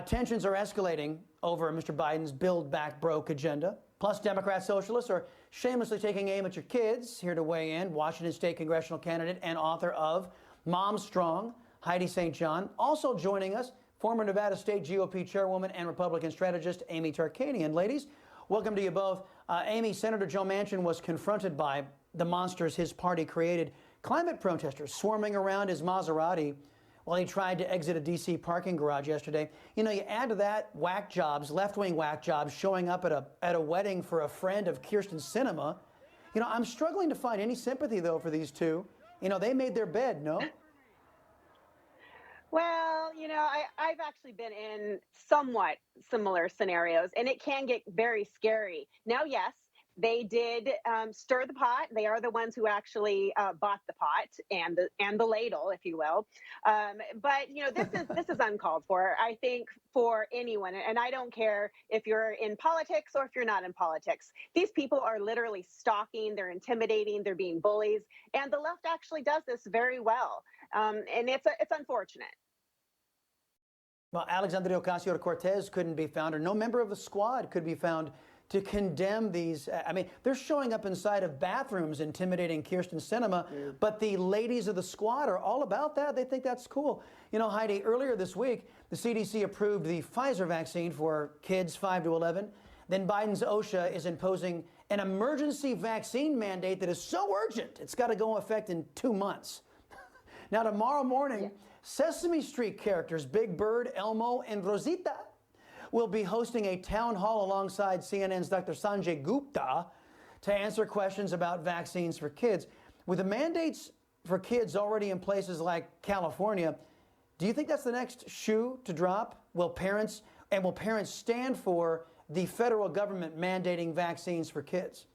Tensions are escalating over Mr. Biden's Build Back Broke agenda. Plus, Democrat socialists are shamelessly taking aim at your kids. Here to weigh in, Washington State congressional candidate and author of Mom Strong, Heidi St. John. Also joining us, former Nevada State GOP chairwoman and Republican strategist Amy Tarkanian. Ladies, welcome to you both. Amy, Senator Joe Manchin was confronted by the monsters his party created. Climate protesters swarming around his Maserati while he tried to exit a D.C. parking garage yesterday. You know, you add to that whack jobs, left-wing whack jobs, showing up at a wedding for a friend of Kyrsten Sinema. You know, I'm struggling to find any sympathy, though, for these two. You know, they made their bed, no? Well, you know, I've actually been in somewhat similar scenarios, and it can get very scary. Now, yes, they did stir the pot. They are the ones who actually bought the pot and the ladle, if you will. But you know, this is uncalled for. I think for anyone, and I don't care if you're in politics or if you're not in politics. These people are literally stalking. They're intimidating. They're being bullies, and the left actually does this very well. And it's unfortunate. Well, Alexandria Ocasio-Cortez couldn't be found, or no member of the squad could be found to condemn these. I mean, they're showing up inside of bathrooms intimidating Kyrsten Sinema, but the ladies of the squad are all about that. They think that's cool. You know, Heidi, earlier this week, the CDC approved the Pfizer vaccine for kids 5 to 11. Then Biden's OSHA is imposing an emergency vaccine mandate that is so urgent, it's got to go into effect in 2 months. Now, tomorrow morning, Sesame Street characters Big Bird, Elmo, and Rosita will be hosting a town hall alongside CNN's Dr. Sanjay Gupta to answer questions about vaccines for kids. With the mandates for kids already in places like California, do you think that's the next shoe to drop? Will parents stand for the federal government mandating vaccines for kids?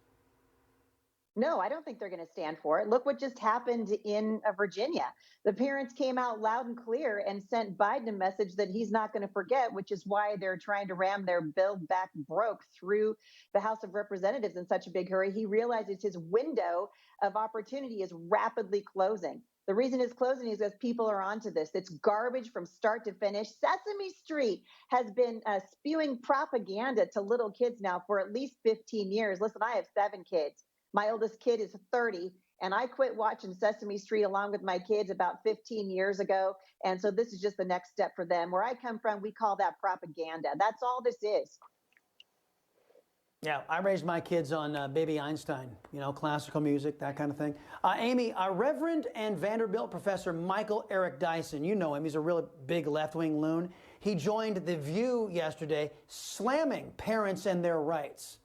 No, I don't think they're going to stand for it. Look what just happened in Virginia. The parents came out loud and clear and sent Biden a message that he's not going to forget, which is why they're trying to ram their Build Back Broke through the House of Representatives in such a big hurry. He realizes his window of opportunity is rapidly closing. The reason it's closing is because people are onto this. It's garbage from start to finish. Sesame Street has been spewing propaganda to little kids now for at least 15 years. Listen, I have 7 kids. My oldest kid is 30, and I quit watching Sesame Street along with my kids about 15 years ago. And so this is just the next step for them. Where I come from, we call that propaganda. That's all this is. Yeah, I raised my kids on Baby Einstein, you know, classical music, that kind of thing. Amy, Reverend and Vanderbilt professor Michael Eric Dyson, you know him, he's a really big left-wing loon. He joined The View yesterday, slamming parents and their rights.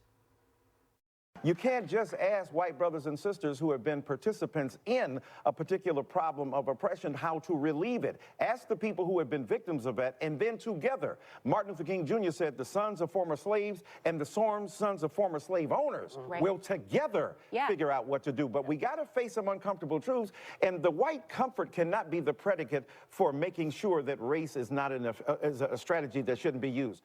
You can't just ask white brothers and sisters who have been participants in a particular problem of oppression how to relieve it. Ask the people who have been victims of that, and then together. Martin Luther King Jr. said the sons of former slaves and the sons of former slave owners will together figure out what to do. But we got to face some uncomfortable truths, and the white comfort cannot be the predicate for making sure that race is not is a strategy that shouldn't be used.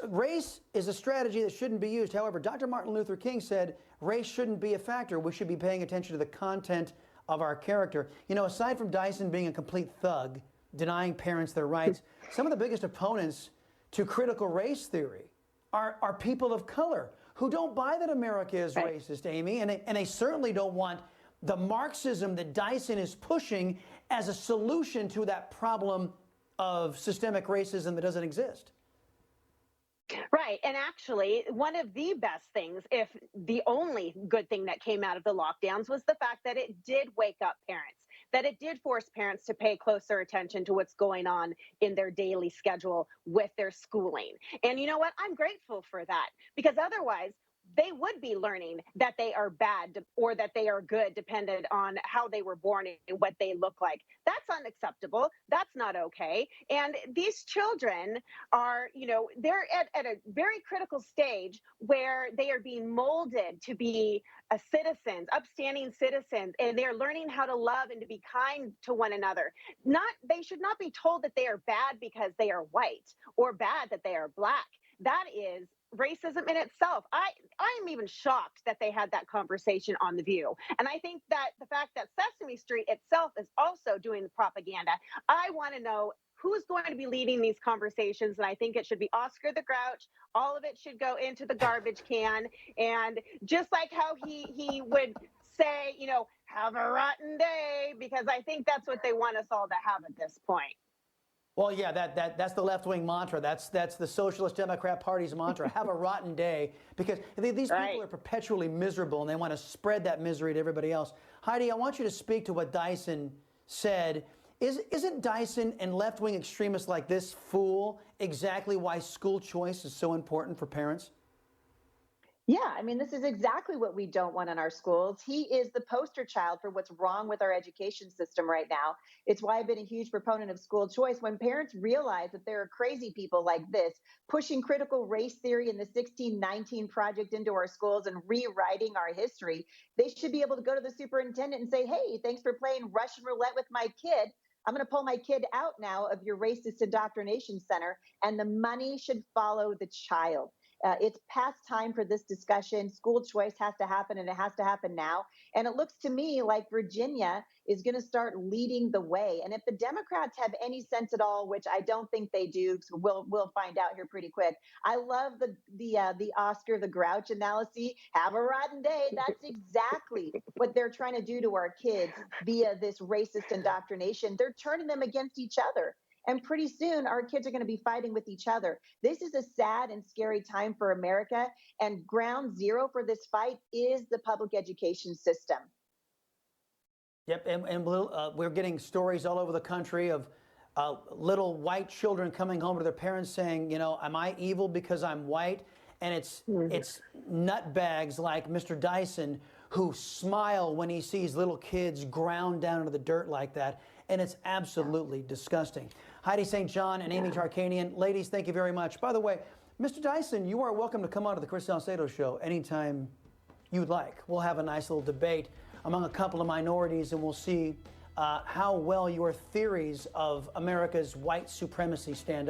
Race is a strategy that shouldn't be used. However, Dr. Martin Luther King said race shouldn't be a factor. We should be paying attention to the content of our character. You know, aside from Dyson being a complete thug, denying parents their rights, some of the biggest opponents to critical race theory are people of color who don't buy that America is racist, Amy, and they certainly don't want the Marxism that Dyson is pushing as a solution to that problem of systemic racism that doesn't exist. Right. And actually, one of the best things, if the only good thing that came out of the lockdowns, was the fact that it did wake up parents, that it did force parents to pay closer attention to what's going on in their daily schedule with their schooling. And you know what? I'm grateful for that, because otherwise, they would be learning that they are bad or that they are good, dependent on how they were born and what they look like. That's unacceptable. That's not okay. And these children are, you know, they're at a very critical stage where they are being molded to be citizens, upstanding citizens, and they're learning how to love and to be kind to one another. They should not be told that they are bad because they are white or bad that they are black. That is racism in itself. I'm even shocked that they had that conversation on The View. And I think that the fact that Sesame Street itself is also doing the propaganda, I want to know who's going to be leading these conversations. And I think it should be Oscar the Grouch. All of it should go into the garbage can. And just like how he would say, you know, have a rotten day, because I think that's what they want us all to have at this point. Well, yeah, that's the left-wing mantra. That's the Socialist Democrat Party's mantra. Have a rotten day, because these people are perpetually miserable, and they want to spread that misery to everybody else. Heidi, I want you to speak to what Dyson said. Isn't Dyson and left-wing extremists like this fool exactly why school choice is so important for parents? Yeah, I mean, this is exactly what we don't want in our schools. He is the poster child for what's wrong with our education system right now. It's why I've been a huge proponent of school choice. When parents realize that there are crazy people like this pushing critical race theory and the 1619 Project into our schools and rewriting our history, they should be able to go to the superintendent and say, hey, thanks for playing Russian roulette with my kid. I'm going to pull my kid out now of your racist indoctrination center, and the money should follow the child. It's past time for this discussion. School choice has to happen, and it has to happen now. And it looks to me like Virginia is going to start leading the way. And if the Democrats have any sense at all, which I don't think they do, so we'll find out here pretty quick. I love the Oscar the Grouch analogy. Have a rotten day. That's exactly what they're trying to do to our kids via this racist indoctrination. They're turning them against each other. And pretty soon, our kids are going to be fighting with each other. This is a sad and scary time for America. And ground zero for this fight is the public education system. Yep, and we're getting stories all over the country of little white children coming home to their parents saying, you know, am I evil because I'm white? And it's nutbags like Mr. Dyson who smile when he sees little kids ground down into the dirt like that. And it's absolutely disgusting. Heidi St. John and Amy Tarkanian, ladies, thank you very much. By the way, Mr. Dyson, you are welcome to come on to the Chris Salcedo Show anytime you'd like. We'll have a nice little debate among a couple of minorities, and we'll see how well your theories of America's white supremacy stand up.